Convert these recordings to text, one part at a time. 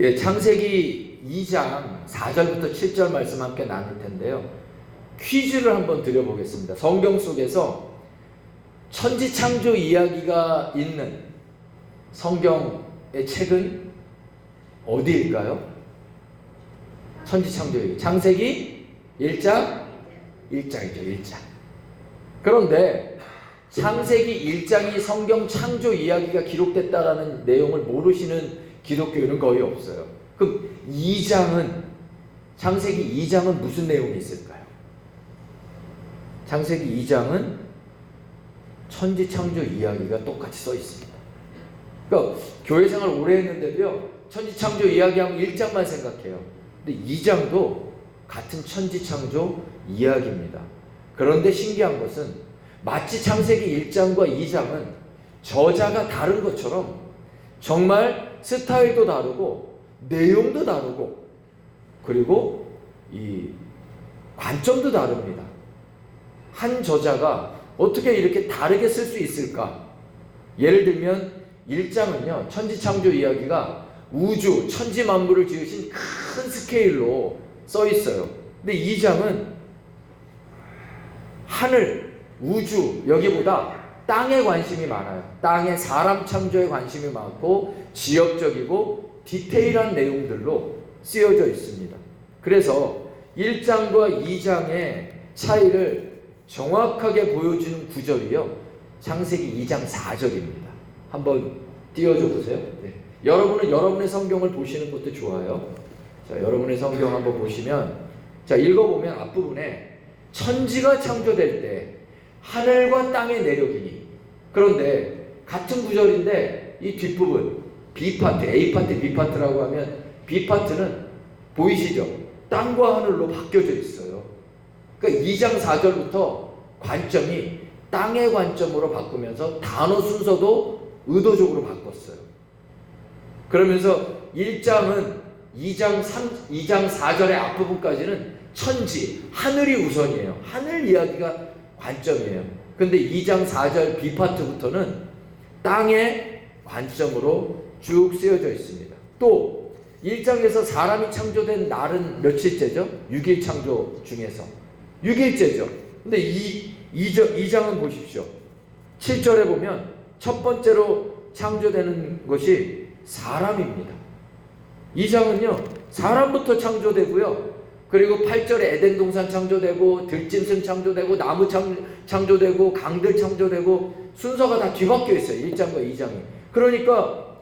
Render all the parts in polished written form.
예, 창세기 2장 4절부터 7절 말씀 함께 나눌 텐데요. 퀴즈를 한번 드려보겠습니다. 성경 속에서 천지창조 이야기가 있는 성경의 책은 어디일까요? 천지창조 이야기. 창세기 1장? 1장이죠, 1장. 그런데 창세기 1장이 성경 창조 이야기가 기록됐다라는 내용을 모르시는 기독교인은 거의 없어요. 그럼 2장은, 창세기 2장은 무슨 내용이 있을까요? 창세기 2장은 천지창조 이야기가 똑같이 써 있습니다. 그러니까 교회 생활 오래 했는데도요, 천지창조 이야기하면 1장만 생각해요. 근데 2장도 같은 천지창조 이야기입니다. 그런데 신기한 것은 마치 창세기 1장과 2장은 저자가 다른 것처럼 정말 스타일도 다르고 내용도 다르고 그리고 이 관점도 다릅니다. 한 저자가 어떻게 이렇게 다르게 쓸 수 있을까? 예를 들면 1장은요, 천지창조 이야기가 우주, 천지 만물을 지으신 큰 스케일로 써 있어요. 근데 2장은 하늘, 우주, 여기보다 땅에 관심이 많아요. 땅에 사람 창조에 관심이 많고 지역적이고 디테일한 내용들로 쓰여져 있습니다. 그래서 1장과 2장의 차이를 정확하게 보여주는 구절이요, 창세기 2장 4절입니다. 한번 띄워줘 보세요. 네. 여러분은 여러분의 성경을 보시는 것도 좋아요. 자, 여러분의 성경 한번 보시면, 자, 읽어보면 앞부분에 천지가 창조될 때 하늘과 땅의 내력이니. 그런데 같은 구절인데 이 뒷부분 B파트, A파트, B파트라고 하면 B파트는 보이시죠? 땅과 하늘로 바뀌어져 있어요. 그러니까 2장 4절부터 관점이 땅의 관점으로 바꾸면서 단어 순서도 의도적으로 바꿨어요. 그러면서 1장은 2장 4절의 앞부분까지는 천지, 하늘이 우선이에요. 하늘 이야기가 관점이에요. 근데 2장 4절 B파트부터는 땅의 관점으로 쭉 쓰여져 있습니다. 또 1장에서 사람이 창조된 날은 며칠째죠? 6일 창조 중에서 6일째죠. 근데 2장은 보십시오. 7절에 보면 첫 번째로 창조되는 것이 사람입니다. 2장은요, 사람부터 창조되고요, 그리고 8절에 에덴 동산 창조되고 들짐승 창조되고 나무 창조되고 강들 창조되고 순서가 다 뒤바뀌어 있어요. 1장과 2장이. 그러니까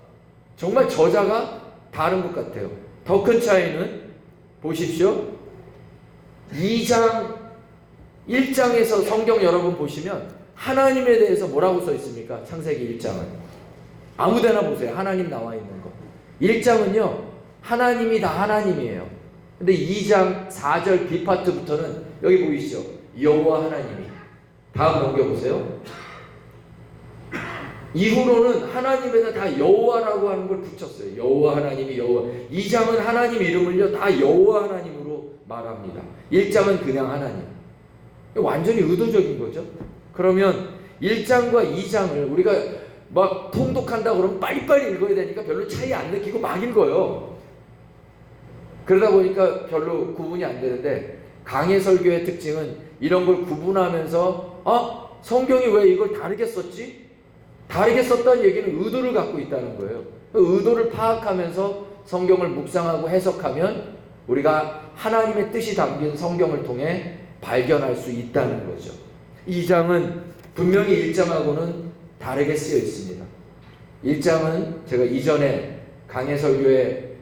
정말 저자가 다른 것 같아요. 더 큰 차이는 보십시오. 1장에서 성경 여러분 보시면 하나님에 대해서 뭐라고 써 있습니까? 창세기 1장은 아무데나 보세요. 하나님 나와 있는 거. 1장은요, 하나님이 다 하나님이에요. 근데 2장 4절 B파트부터는 여기 보이시죠? 여호와 하나님이. 다음 넘겨보세요. 이후로는 하나님에다 다 여호와라고 하는 걸 붙였어요. 여호와 하나님이 여호와. 2장은 하나님 이름을요 다 여호와 하나님으로 말합니다. 1장은 그냥 하나님. 완전히 의도적인 거죠. 그러면 1장과 2장을 우리가 막 통독한다 그러면 빨리빨리 읽어야 되니까 별로 차이 안 느끼고 막 읽어요. 그러다 보니까 별로 구분이 안 되는데, 강해 설교의 특징은 이런 걸 구분하면서 성경이 왜 이걸 다르게 썼지? 다르게 썼다는 얘기는 의도를 갖고 있다는 거예요. 그 의도를 파악하면서 성경을 묵상하고 해석하면 우리가 하나님의 뜻이 담긴 성경을 통해 발견할 수 있다는 거죠. 2장은 분명히 1장하고는 다르게 쓰여 있습니다. 1장은 제가 이전에 강해 설교에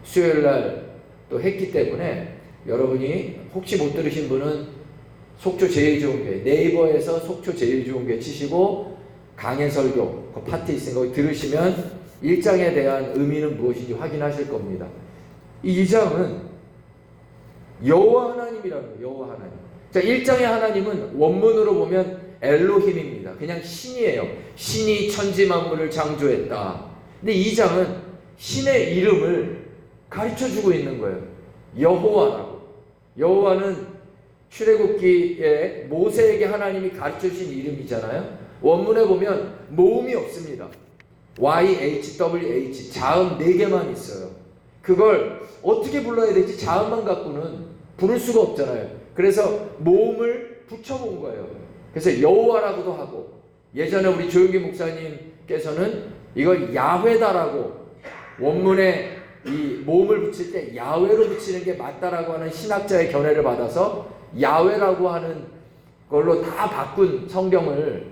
수요일날 또 했기 때문에 여러분이 혹시 못 들으신 분은 속초 제일 좋은 교회, 네이버에서 속초 제일 좋은 교회 치시고 강해 설교 그 파트 있으니까 거기 들으시면 1장에 대한 의미는 무엇인지 확인하실 겁니다. 이 2장은 여호와 하나님이라는 거예요. 여호와 하나님. 자, 1장의 하나님은 원문으로 보면 엘로힘입니다. 그냥 신이에요. 신이 천지 만물을 창조했다. 근데 2장은 신의 이름을 가르쳐주고 있는 거예요. 여호와라고. 여호와는 출애굽기에 모세에게 하나님이 가르쳐주신 이름이잖아요. 원문에 보면 모음이 없습니다. YHWH 자음 4개만 있어요. 그걸 어떻게 불러야 되지? 자음만 갖고는 부를 수가 없잖아요. 그래서 모음을 붙여본 거예요. 그래서 여호와라고도 하고, 예전에 우리 조용기 목사님께서는 이걸 야훼다라고, 원문에 이 모음을 붙일 때 야훼로 붙이는 게 맞다라고 하는 신학자의 견해를 받아서 야훼라고 하는 걸로 다 바꾼 성경을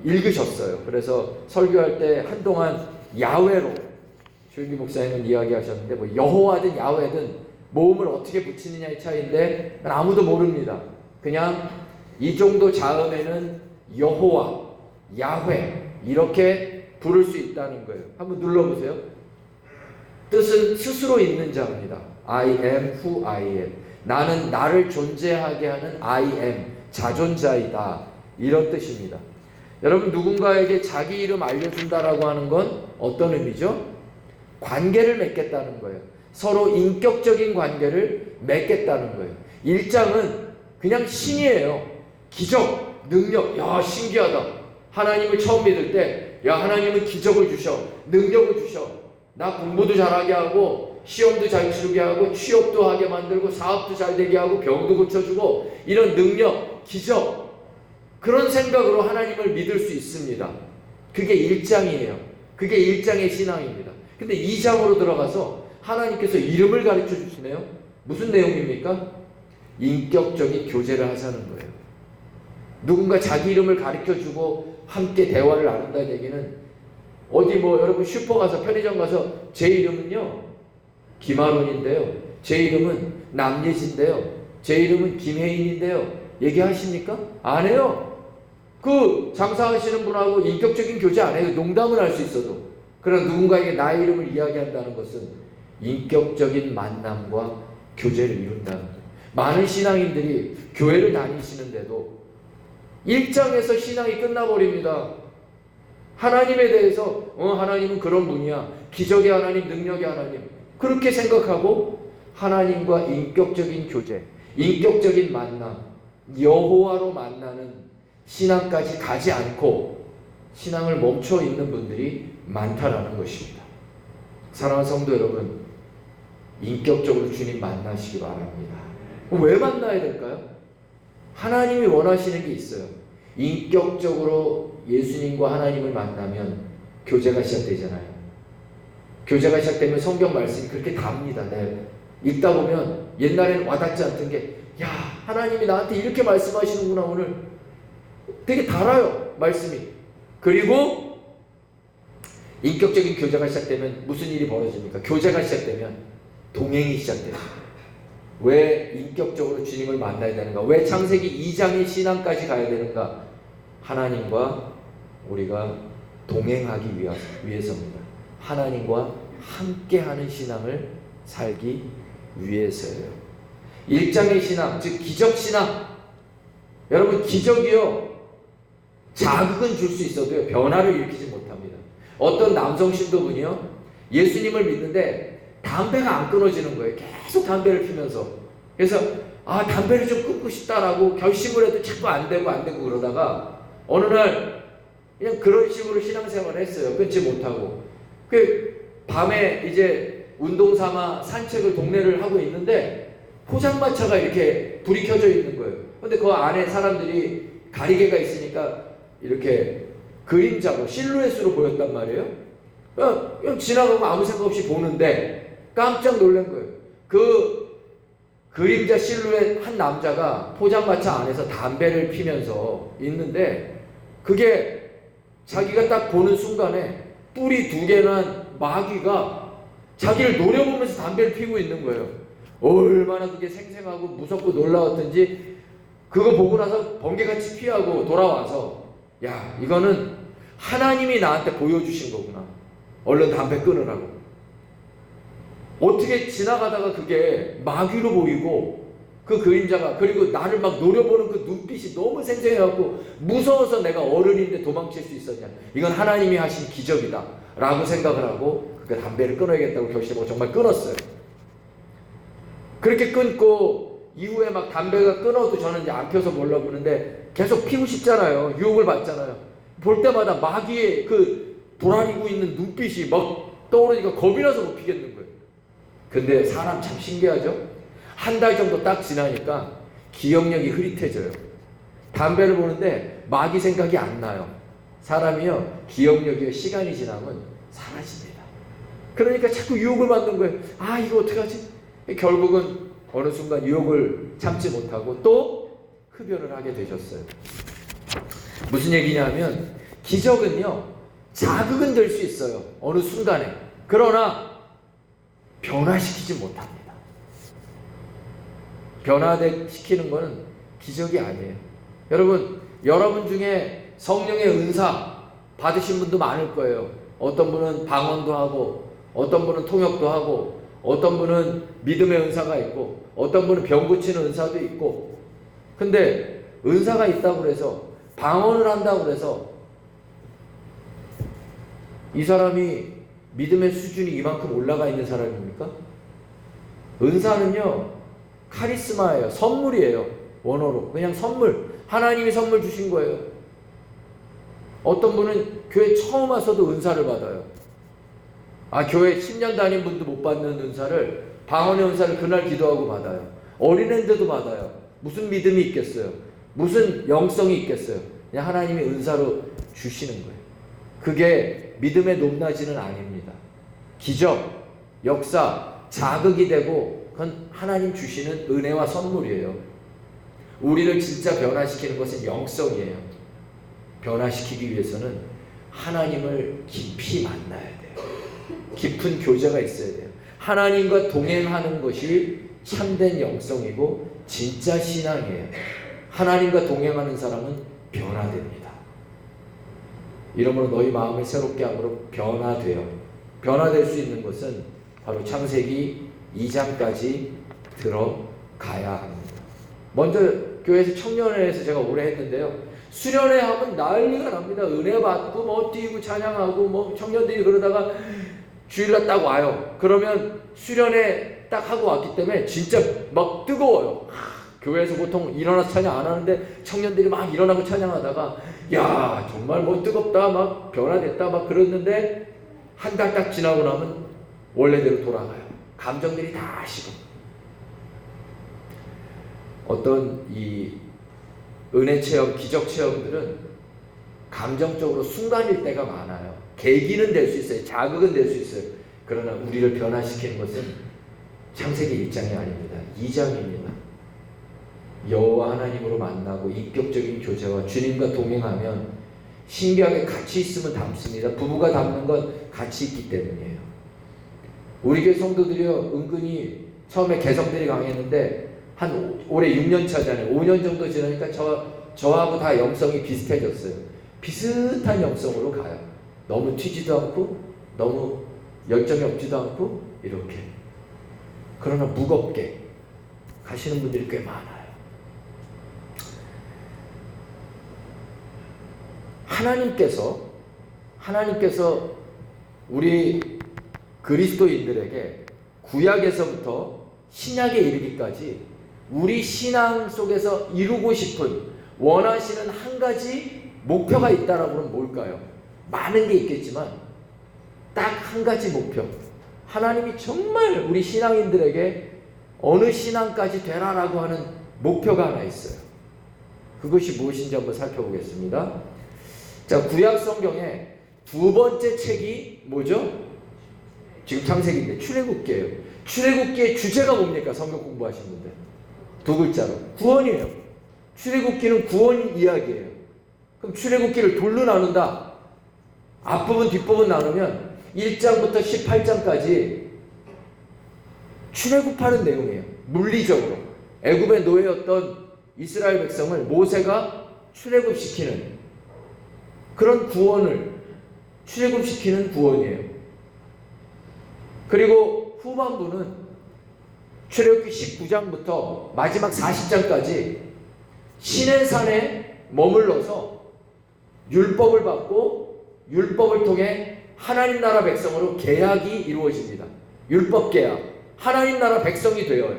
읽으셨어요. 그래서 설교할 때 한동안 야훼로 조용기 목사님은 이야기하셨는데, 뭐 여호와든 야훼든 모음을 어떻게 붙이느냐의 차이인데 아무도 모릅니다. 그냥 이 정도 자음에는 여호와, 야훼 이렇게 부를 수 있다는 거예요. 한번 눌러보세요. 뜻은 스스로 있는 자입니다. I am who I am. 나는 나를 존재하게 하는 I am, 자존자이다. 이런 뜻입니다. 여러분, 누군가에게 자기 이름 알려준다라고 하는 건 어떤 의미죠? 관계를 맺겠다는 거예요. 서로 인격적인 관계를 맺겠다는 거예요. 1장은 그냥 신이에요. 기적, 능력, 야 신기하다. 하나님을 처음 믿을 때, 야 하나님은 기적을 주셔, 능력을 주셔. 나 공부도 잘하게 하고, 시험도 잘 치르게 하고, 취업도 하게 만들고, 사업도 잘 되게 하고, 병도 고쳐주고, 이런 능력, 기적, 그런 생각으로 하나님을 믿을 수 있습니다. 그게 1장이에요. 그게 1장의 신앙입니다. 근데 2장으로 들어가서 하나님께서 이름을 가르쳐 주시네요. 무슨 내용입니까? 인격적인 교제를 하자는 거예요. 누군가 자기 이름을 가르쳐 주고 함께 대화를 나눈다는 얘기는, 어디 뭐 여러분 슈퍼 가서, 편의점 가서 제 이름은요 김아론인데요, 제 이름은 남예진인데요, 제 이름은 김혜인인데요 얘기하십니까? 안 해요. 그 장사하시는 분하고 인격적인 교제 안 해요. 농담을 할 수 있어도. 그러나 누군가에게 나의 이름을 이야기한다는 것은 인격적인 만남과 교제를 이룬다는 거예요. 많은 신앙인들이 교회를 다니시는데도 1장에서 신앙이 끝나버립니다. 하나님에 대해서 하나님은 그런 분이야, 기적의 하나님, 능력의 하나님, 그렇게 생각하고 하나님과 인격적인 교제, 인격적인 만남, 여호와로 만나는 신앙까지 가지 않고 신앙을 멈춰 있는 분들이 많다라는 것입니다. 사랑하는 성도 여러분, 인격적으로 주님 만나시기 바랍니다. 왜 만나야 될까요? 하나님이 원하시는 게 있어요. 인격적으로 예수님과 하나님을 만나면 교제가 시작되잖아요. 교제가 시작되면 성경 말씀이 그렇게 답니다. 네. 읽다 보면 옛날에는 와닿지 않던 게, 야 하나님이 나한테 이렇게 말씀하시는구나. 오늘 되게 달아요 말씀이. 그리고 인격적인 교제가 시작되면 무슨 일이 벌어집니까? 교제가 시작되면 동행이 시작돼요. 왜 인격적으로 주님을 만나야 되는가? 왜 창세기 2장의 신앙까지 가야 되는가? 하나님과 우리가 동행하기 위해서입니다. 하나님과 함께하는 신앙을 살기 위해서예요. 1장의 신앙, 즉 기적신앙. 여러분, 기적이요 자극은 줄 수 있어도요 변화를 일으키지 못합니다. 어떤 남성 신도분이요 예수님을 믿는데 담배가 안 끊어지는 거예요. 계속 담배를 피면서. 그래서 담배를 좀 끊고 싶다라고 결심을 해도 자꾸 안 되고 그러다가 어느 날 그냥 그런 식으로 신앙생활을 했어요. 끊지 못하고. 그 밤에 이제 운동 삼아 산책을 동네를 하고 있는데 포장마차가 이렇게 불이 켜져 있는 거예요. 근데 그 안에 사람들이 가리개가 있으니까 이렇게 그림자로 실루엣으로 보였단 말이에요. 그냥 지나가고 아무 생각 없이 보는데 깜짝 놀란 거예요. 그 그림자 실루엣 한 남자가 포장마차 안에서 담배를 피면서 있는데, 그게 자기가 딱 보는 순간에 뿔이 2개 난 마귀가 자기를 노려보면서 담배를 피우고 있는 거예요. 얼마나 그게 생생하고 무섭고 놀라웠던지 그거 보고 나서 번개같이 피하고 돌아와서, 야 이거는 하나님이 나한테 보여주신 거구나. 얼른 담배 끊으라고. 어떻게 지나가다가 그게 마귀로 보이고 그 그림자가, 그리고 나를 막 노려보는 그 눈빛이 너무 생생해갖고 무서워서 내가 어른인데 도망칠 수 있었냐. 이건 하나님이 하신 기적이다 라고 생각을 하고 그 담배를 끊어야겠다고 결심하고 정말 끊었어요. 그렇게 끊고 이후에 막 담배가 끊어도 저는 이제 안 펴서 몰라보는데 계속 피고 싶잖아요. 유혹을 받잖아요. 볼 때마다 마귀의 그 도라리고 있는 눈빛이 막 떠오르니까 겁이 나서 못 피겠는 거예요. 근데 사람 참 신기하죠? 한 달 정도 딱 지나니까 기억력이 흐릿해져요. 담배를 보는데 마귀 생각이 안 나요. 사람이요, 기억력이요, 시간이 지나면 사라집니다. 그러니까 자꾸 유혹을 받는 거예요. 아, 이거 어떡하지? 결국은 어느 순간 유혹을 참지 못하고 또 흡연을 하게 되셨어요. 무슨 얘기냐면, 기적은요, 자극은 될 수 있어요. 어느 순간에. 그러나 변화시키지 못합니다. 변화시키는 것은 기적이 아니에요. 여러분 중에 성령의 은사 받으신 분도 많을 거예요. 어떤 분은 방언도 하고, 어떤 분은 통역도 하고, 어떤 분은 믿음의 은사가 있고, 어떤 분은 병 고치는 은사도 있고. 근데 은사가 있다고 그래서, 방언을 한다고 그래서 이 사람이 믿음의 수준이 이만큼 올라가 있는 사람입니까? 은사는요, 카리스마예요. 선물이에요. 원어로 그냥 선물. 하나님이 선물 주신 거예요. 어떤 분은 교회 처음 와서도 은사를 받아요. 교회 10년 다닌 분도 못 받는 은사를, 방언의 은사를 그날 기도하고 받아요. 어린애인데도 받아요. 무슨 믿음이 있겠어요? 무슨 영성이 있겠어요? 그냥 하나님이 은사로 주시는 거예요. 그게 믿음의 높낮이는 아닙니다. 기적, 역사, 자극이 되고 그건 하나님 주시는 은혜와 선물이에요. 우리를 진짜 변화시키는 것은 영성이에요. 변화시키기 위해서는 하나님을 깊이 만나야 돼요. 깊은 교제가 있어야 돼요. 하나님과 동행하는 것이 참된 영성이고 진짜 신앙이에요. 하나님과 동행하는 사람은 변화됩니다. 이러므로 너희 마음을 새롭게 함으로 변화돼요. 변화될 수 있는 것은 바로 창세기 2장까지 들어가야 합니다. 먼저 교회에서 청년회에서 제가 오래 했는데요. 수련회 하면 난리가 납니다. 은혜 받고 뭐 뛰고 찬양하고 뭐 청년들이 그러다가 주일날 딱 와요. 그러면 수련회 딱 하고 왔기 때문에 진짜 막 뜨거워요. 교회에서 보통 일어나서 찬양 안 하는데 청년들이 막 일어나고 찬양하다가 야, 정말 뭐 뜨겁다, 막 변화됐다, 막 그랬는데 한 달 딱 지나고 나면 원래대로 돌아가요. 감정들이 다 식어. 어떤 이 은혜 체험, 기적 체험들은 감정적으로 순간일 때가 많아요. 계기는 될 수 있어요. 자극은 될 수 있어요. 그러나 우리를 변화시키는 것은 창세기 1장이 아닙니다. 2장입니다. 여호와 하나님으로 만나고 인격적인 교제와 주님과 동행하면 신기하게 같이 있으면 닮습니다. 부부가 닮는 건 같이 있기 때문이에요. 우리 교회 성도들이요, 은근히 처음에 개성들이 강했는데 한 올해 6년 차잖아요. 5년 정도 지나니까 저하고 다 영성이 비슷해졌어요. 비슷한 영성으로 가요. 너무 튀지도 않고 너무 열정이 없지도 않고 이렇게. 그러나 무겁게 가시는 분들이 꽤 많아요. 하나님께서 우리 그리스도인들에게 구약에서부터 신약에 이르기까지 우리 신앙 속에서 이루고 싶은, 원하시는 한 가지 목표가 있다라고 하면 뭘까요? 많은 게 있겠지만 딱 한 가지 목표. 하나님이 정말 우리 신앙인들에게 어느 신앙까지 되라라고 하는 목표가 하나 있어요. 그것이 무엇인지 한번 살펴보겠습니다. 자, 구약 성경에 두 번째 책이 뭐죠? 지금 창세기인데 출애굽기예요. 출애굽기의 주제가 뭡니까? 성경 공부하신 분들. 두 글자로. 구원이에요. 출애굽기는 구원 이야기예요. 그럼 출애굽기를 둘로 나눈다. 앞부분 뒷부분 나누면 1장부터 18장까지 출애굽하는 내용이에요. 물리적으로. 애굽의 노예였던 이스라엘 백성을 모세가 출애굽시키는 그런 구원을, 출애굽시키는 구원이에요. 그리고 후반부는 출애굽기 19장부터 마지막 40장까지 시내산에 머물러서 율법을 받고 율법을 통해 하나님 나라 백성으로 계약이 이루어집니다. 율법 계약. 하나님 나라 백성이 되어요.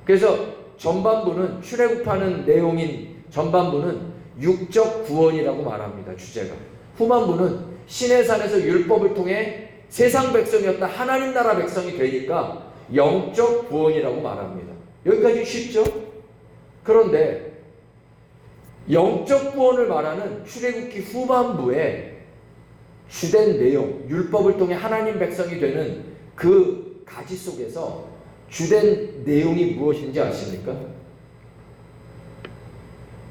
그래서 전반부는, 출애굽하는 내용인 전반부는 육적 구원이라고 말합니다. 주제가. 후반부는 시내산에서 율법을 통해 세상 백성이었다 하나님 나라 백성이 되니까 영적 구원이라고 말합니다. 여기까지 쉽죠? 그런데 영적 구원을 말하는 출애굽기 후반부에 주된 내용, 율법을 통해 하나님 백성이 되는 그 가지 속에서 주된 내용이 무엇인지 아십니까?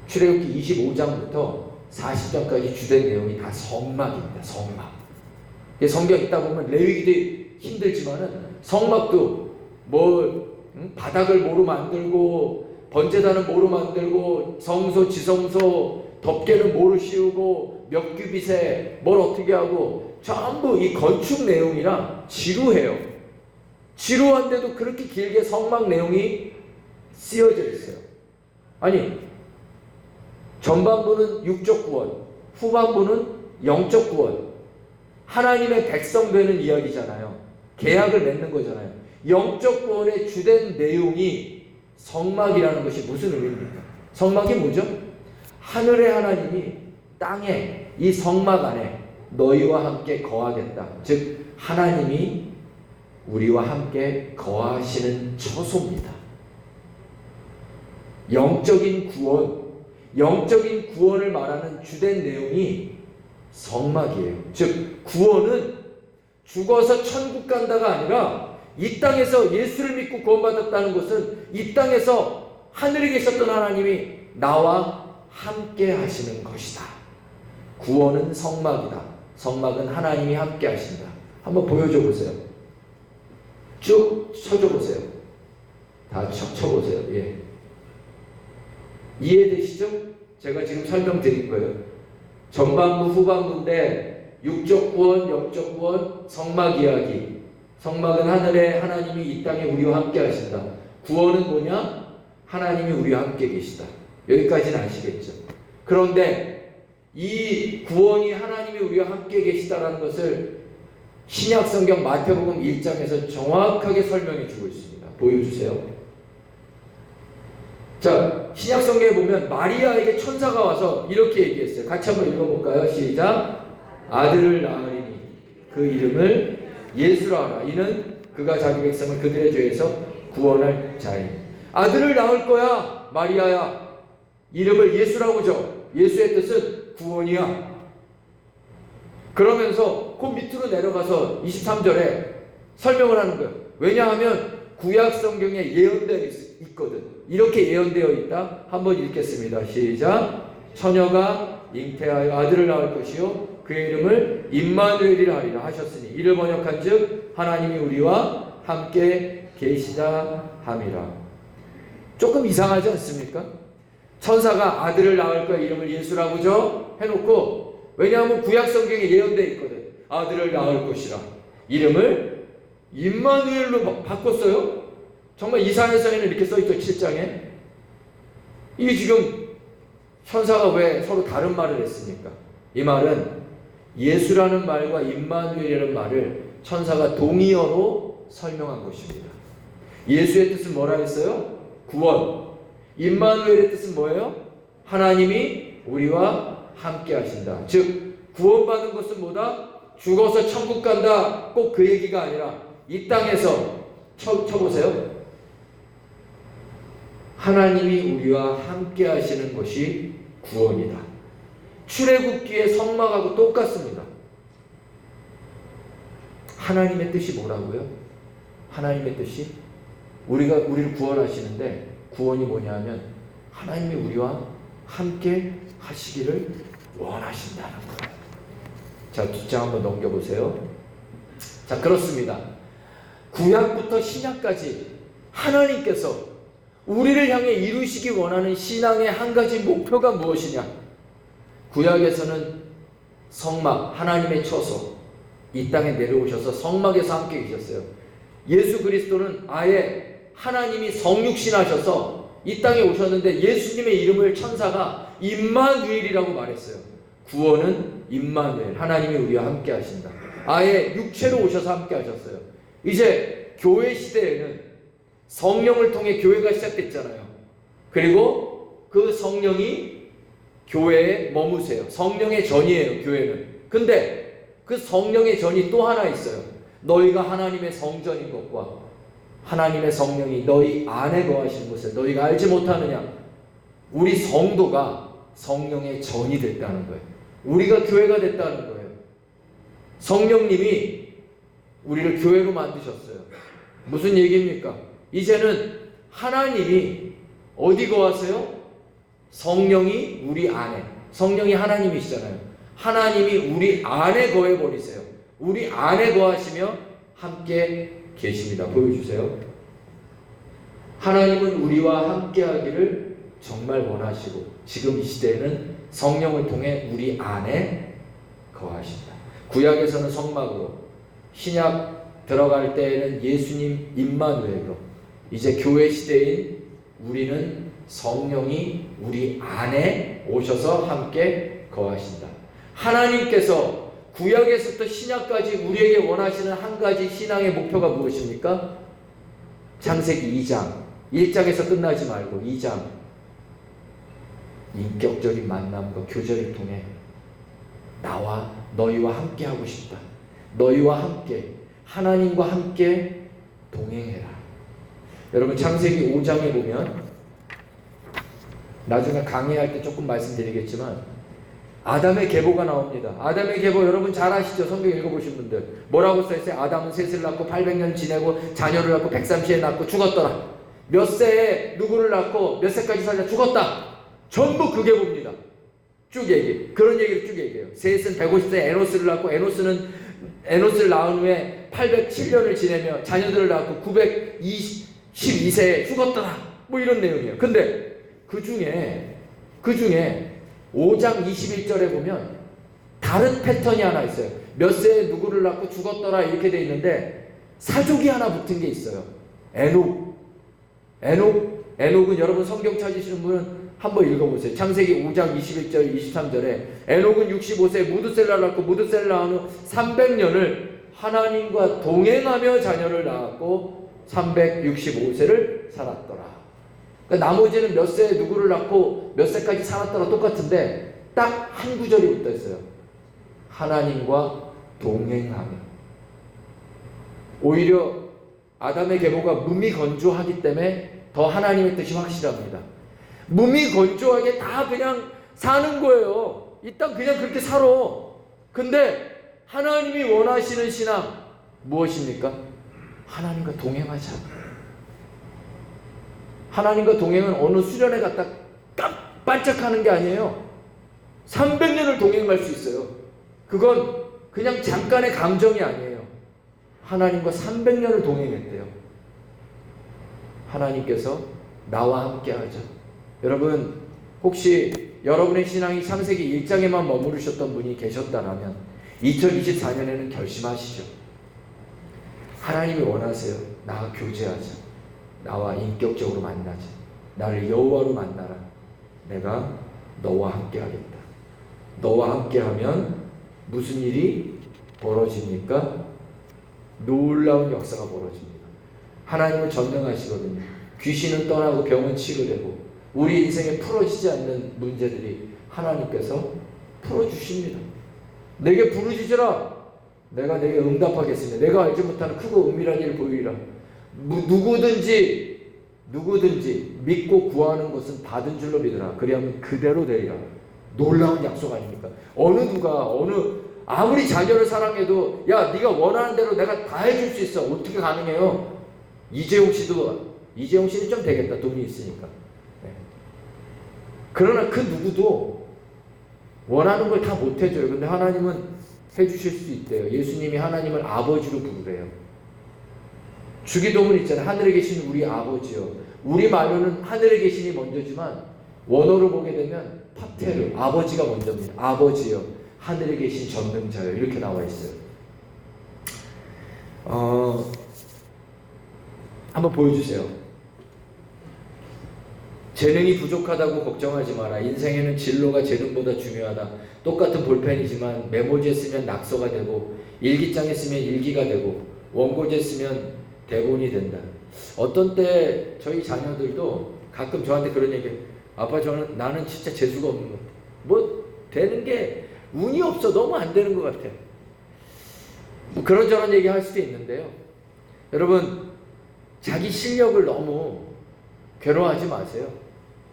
출애굽기 25장부터 40장까지 주된 내용이 다 성막입니다. 성막. 성경 읽다 보면 레위기도 힘들지만은 성막도 바닥을 뭐로 만들고 번제단은 뭐로 만들고 성소 지성소 덮개는 뭐로 씌우고 몇 규빗에 뭘 어떻게 하고 전부 이 건축 내용이랑 지루해요. 지루한데도 그렇게 길게 성막 내용이 쓰여져 있어요. 아니 전반부는 육적 구원, 후반부는 영적 구원. 하나님의 백성 되는 이야기잖아요. 계약을 맺는 거잖아요. 영적 구원의 주된 내용이 성막이라는 것이 무슨 의미입니까? 성막이 뭐죠? 하늘의 하나님이 땅에 이 성막 안에 너희와 함께 거하겠다. 즉 하나님이 우리와 함께 거하시는 처소입니다. 영적인 구원을 말하는 주된 내용이 성막이에요. 즉 구원은 죽어서 천국 간다가 아니라 이 땅에서 예수를 믿고 구원받았다는 것은 이 땅에서 하늘에 계셨던 하나님이 나와 함께 하시는 것이다. 구원은 성막이다. 성막은 하나님이 함께 하신다. 한번 보여줘 보세요. 쭉 쳐줘 보세요. 다 쳐보세요. 예. 이해되시죠? 제가 지금 설명드린 거예요. 전반부 후반부인데 육적 구원, 영적 구원, 성막 이야기. 성막은 하늘에 하나님이 이 땅에 우리와 함께 하신다. 구원은 뭐냐? 하나님이 우리와 함께 계시다. 여기까지는 아시겠죠? 그런데 이 구원이 하나님이 우리와 함께 계시다라는 것을 신약성경 마태복음 1장에서 정확하게 설명해 주고 있습니다. 보여주세요. 자, 신약성경에 보면 마리아에게 천사가 와서 이렇게 얘기했어요. 같이 한번 읽어볼까요? 시작. 아들을 낳으리니 그 이름을 예수라 하라. 이는 그가 자기 백성을 그들의 죄에서 구원할 자이니. 아들을 낳을 거야 마리아야. 이름을 예수라고 줘. 예수의 뜻은 구원이야. 그러면서 그 밑으로 내려가서 23절에 설명을 하는 거예요. 왜냐하면 구약 성경에 예언되어 있거든. 이렇게 예언되어 있다. 한번 읽겠습니다. 시작. 처녀가 잉태하여 아들을 낳을 것이요 그의 이름을 임마누엘이라 하리라 하셨으니 이를 번역한즉 하나님이 우리와 함께 계시다 함이라. 조금 이상하지 않습니까? 천사가 아들을 낳을 거야 이름을 예수라고 줘 해놓고, 왜냐하면 구약 성경에 예언되어 있거든. 아들을 낳을 것이라 이름을 임마누엘로 바꿨어요. 정말 이사야서에는 이렇게 써있죠. 7장에. 이게 지금 천사가 왜 서로 다른 말을 했습니까? 이 말은 예수라는 말과 임마누엘이라는 말을 천사가 동의어로 설명한 것입니다. 예수의 뜻은 뭐라 했어요? 구원. 임마누엘의 뜻은 뭐예요? 하나님이 우리와 함께 하신다. 즉 구원받는 것은 뭐다? 죽어서 천국 간다. 꼭 그 얘기가 아니라 이 땅에서 쳐보세요. 하나님이 우리와 함께 하시는 것이 구원이다. 출애굽기의 성막하고 똑같습니다. 하나님의 뜻이 뭐라고요? 하나님의 뜻이 우리를 구원하시는데 구원이 뭐냐 하면 하나님이 우리와 함께 하시기를 원하신다는 거예요. 자, 뒷장 한번 넘겨보세요. 자, 그렇습니다. 구약부터 신약까지 하나님께서 우리를 향해 이루시기 원하는 신앙의 한 가지 목표가 무엇이냐? 구약에서는 성막, 하나님의 처소, 이 땅에 내려오셔서 성막에서 함께 계셨어요. 예수 그리스도는 아예 하나님이 성육신하셔서 이 땅에 오셨는데 예수님의 이름을 천사가 임마누엘이라고 말했어요. 구원은 임마누엘, 하나님이 우리와 함께 하신다. 아예 육체로 오셔서 함께 하셨어요. 이제 교회 시대에는 성령을 통해 교회가 시작됐잖아요. 그리고 그 성령이 교회에 머무세요. 성령의 전이에요. 교회는 근데 그 성령의 전이 또 하나 있어요. 너희가 하나님의 성전인 것과 하나님의 성령이 너희 안에 거하시는 것을 너희가 알지 못하느냐. 우리 성도가 성령의 전이 됐다는 거예요. 우리가 교회가 됐다는 거예요. 성령님이 우리를 교회로 만드셨어요. 무슨 얘기입니까? 이제는 하나님이 어디 거하세요? 성령이 우리 안에. 성령이 하나님이시잖아요. 하나님이 우리 안에 거해버리세요. 우리 안에 거하시며 함께 계십니다. 보여주세요. 하나님은 우리와 함께 하기를 정말 원하시고 지금 이 시대에는 성령을 통해 우리 안에 거하신다. 구약에서는 성막으로, 신약 들어갈 때에는 예수님 임마누엘로, 이제 교회 시대인 우리는 성령이 우리 안에 오셔서 함께 거하신다. 하나님께서 구약에서부터 신약까지 우리에게 원하시는 한 가지 신앙의 목표가 무엇입니까? 창세기 2장 1장에서 끝나지 말고 2장 인격적인 만남과 교제를 통해 나와 너희와 함께 하고 싶다. 너희와 함께 하나님과 함께 동행해라. 여러분 창세기 5장에 보면 나중에 강의할 때 조금 말씀드리겠지만 아담의 계보가 나옵니다. 아담의 계보 여러분 잘 아시죠? 성경 읽어보신 분들 뭐라고 써있어요? 아담은 셋을 낳고 800년 지내고 자녀를 낳고 130에 낳고 죽었더라. 몇 세에 누구를 낳고 몇 세까지 살다 죽었다. 전부 그 계보입니다. 쭉 얘기. 그런 얘기를 쭉 얘기해요. 셋은 150세에 에노스를 낳고 에노스를 낳은 후에 807년을 지내며 자녀들을 낳고 912세에 죽었더라. 뭐 이런 내용이에요. 근데 그 중에 5장 21절에 보면 다른 패턴이 하나 있어요. 몇 세에 누구를 낳고 죽었더라 이렇게 돼 있는데 사족이 하나 붙은 게 있어요. 에녹은 여러분 성경 찾으시는 분은 한번 읽어보세요. 창세기 5장 21절 23절에 에녹은 65세에 무드셀라를 낳고 무드셀라 낳은 후 300년을 하나님과 동행하며 자녀를 낳았고 365세를 살았더라. 그러니까 나머지는 몇 세에 누구를 낳고 몇 세까지 살았더라 똑같은데 딱 한 구절이 붙어 있어요. 하나님과 동행하며. 오히려 아담의 계보가 무미건조하기 때문에 더 하나님의 뜻이 확실합니다. 무미건조하게 다 그냥 사는 거예요. 이 땅 그냥 그렇게 살아. 근데 하나님이 원하시는 신앙 무엇입니까? 하나님과 동행하자. 하나님과 동행은 어느 수련회 갔다 반짝하는 게 아니에요. 300년을 동행할 수 있어요. 그건 그냥 잠깐의 감정이 아니에요. 하나님과 300년을 동행했대요. 하나님께서 나와 함께 하자. 여러분 혹시 여러분의 신앙이 창세기 1장에만 머무르셨던 분이 계셨다면 2024년에는 결심하시죠. 하나님이 원하세요. 나와 교제하자. 나와 인격적으로 만나자. 나를 여호와로 만나라. 내가 너와 함께 하겠다. 너와 함께 하면 무슨 일이 벌어집니까? 놀라운 역사가 벌어집니다. 하나님은 전능하시거든요. 귀신은 떠나고 병은 치료되고 우리 인생에 풀어지지 않는 문제들이 하나님께서 풀어주십니다. 내게 부르짖으라. 내가 내게 응답하겠습니다. 내가 알지 못하는 크고 은밀한 일을 보이리라. 누구든지 믿고 구하는 것은 받은 줄로 믿으라. 그리하면 그대로 되리라. 놀라운 약속 아닙니까? 아무리 자녀를 사랑해도 야 네가 원하는 대로 내가 다 해줄 수 있어. 어떻게 가능해요? 이재용 씨는 좀 되겠다. 돈이 있으니까. 네. 그러나 그 누구도 원하는 걸 다 못 해줘요. 근데 하나님은 해주실 수 있대요. 예수님이 하나님을 아버지로 부르래요. 주기도문 있잖아요. 하늘에 계신 우리 아버지요. 우리 말로는 하늘에 계신이 먼저지만 원어로 보게 되면 파테르, 아버지가 먼저입니다. 아버지요. 하늘에 계신 전능자요. 이렇게 나와 있어요. 한번 보여주세요. 재능이 부족하다고 걱정하지 마라. 인생에는 진로가 재능보다 중요하다. 똑같은 볼펜이지만 메모지에 쓰면 낙서가 되고 일기장에 쓰면 일기가 되고 원고지에 쓰면 대본이 된다. 어떤 때 저희 자녀들도 가끔 저한테 그런 얘기, 아빠 나는 진짜 재수가 없는 거. 뭐 되는 게 운이 없어. 너무 안 되는 것 같아. 뭐 그런저런 얘기 할 수도 있는데요. 여러분, 자기 실력을 너무 괴로워하지 마세요.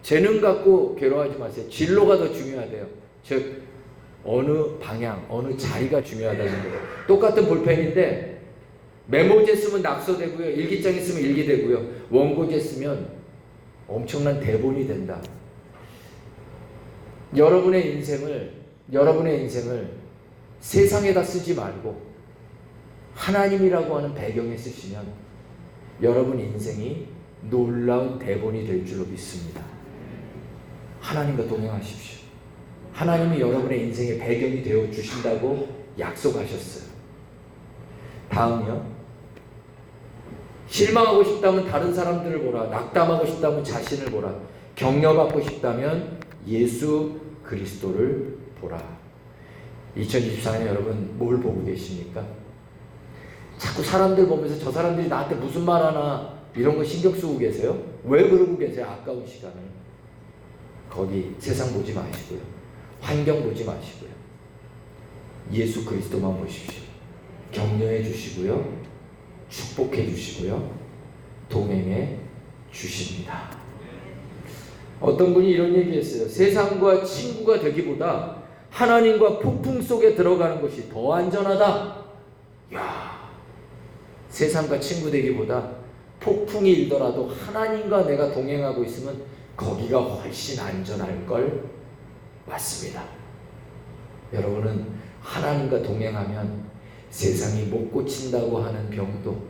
재능 갖고 괴로워하지 마세요. 진로가 더 중요하대요. 즉 어느 방향, 어느 자리가 중요하다는 거예요. 똑같은 볼펜인데 메모지에 쓰면 낙서되고요, 일기장에 쓰면 일기되고요, 원고지에 쓰면 엄청난 대본이 된다. 여러분의 인생을 세상에다 쓰지 말고 하나님이라고 하는 배경에 쓰시면 여러분 인생이 놀라운 대본이 될 줄로 믿습니다. 하나님과 동행하십시오. 하나님이 여러분의 인생의 배경이 되어 주신다고 약속하셨어요. 다음이요. 실망하고 싶다면 다른 사람들을 보라. 낙담하고 싶다면 자신을 보라. 격려받고 싶다면 예수 그리스도를 보라. 2024년 여러분 뭘 보고 계십니까? 자꾸 사람들 보면서 저 사람들이 나한테 무슨 말 하나 이런 거 신경 쓰고 계세요? 왜 그러고 계세요? 아까운 시간을. 거기 세상 보지 마시고요. 환경 보지 마시고요. 예수 그리스도만 보십시오. 격려해 주시고요. 축복해 주시고요. 동행해 주십니다. 어떤 분이 이런 얘기했어요. 세상과 친구가 되기보다 하나님과 폭풍 속에 들어가는 것이 더 안전하다. 야, 세상과 친구 되기보다 폭풍이 일더라도 하나님과 내가 동행하고 있으면 거기가 훨씬 안전할 걸 맞습니다. 여러분은 하나님과 동행하면 세상이 못 고친다고 하는 병도,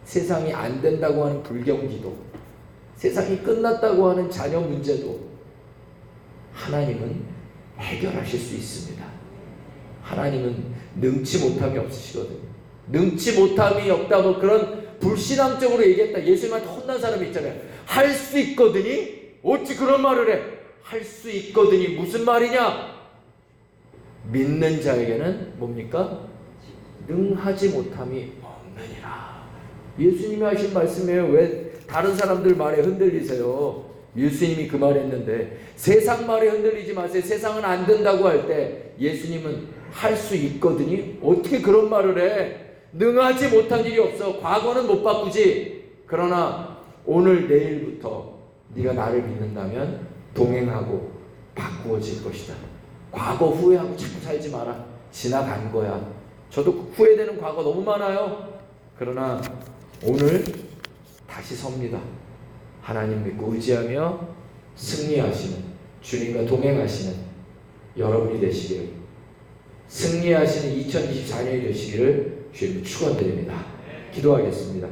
세상이 안 된다고 하는 불경기도, 세상이 끝났다고 하는 자녀 문제도 하나님은 해결하실 수 있습니다. 하나님은 능치 못함이 없으시거든요. 능치 못함이 없다 뭐 그런 불신앙적으로 얘기했다. 예수님한테 혼난 사람이 있잖아요. 할 수 있거든이? 어찌 그런 말을 해? 할 수 있거든이 무슨 말이냐? 믿는 자에게는 뭡니까? 능하지 못함이 없느니라. 예수님이 하신 말씀이에요. 왜 다른 사람들 말에 흔들리세요? 예수님이 그 말 했는데 세상 말에 흔들리지 마세요. 세상은 안 된다고 할 때 예수님은 할 수 있거든이? 어떻게 그런 말을 해? 능하지 못한 일이 없어. 과거는 못 바꾸지. 그러나 오늘 내일부터 네가 나를 믿는다면 동행하고 바꾸어질 것이다. 과거 후회하고 자꾸 살지 마라. 지나간 거야. 저도 후회되는 과거 너무 많아요. 그러나 오늘 다시 섭니다. 하나님 믿고 의지하며 승리하시는, 주님과 동행하시는 여러분이 되시기를, 승리하시는 2024년이 되시기를 주님 축원드립니다. 기도하겠습니다.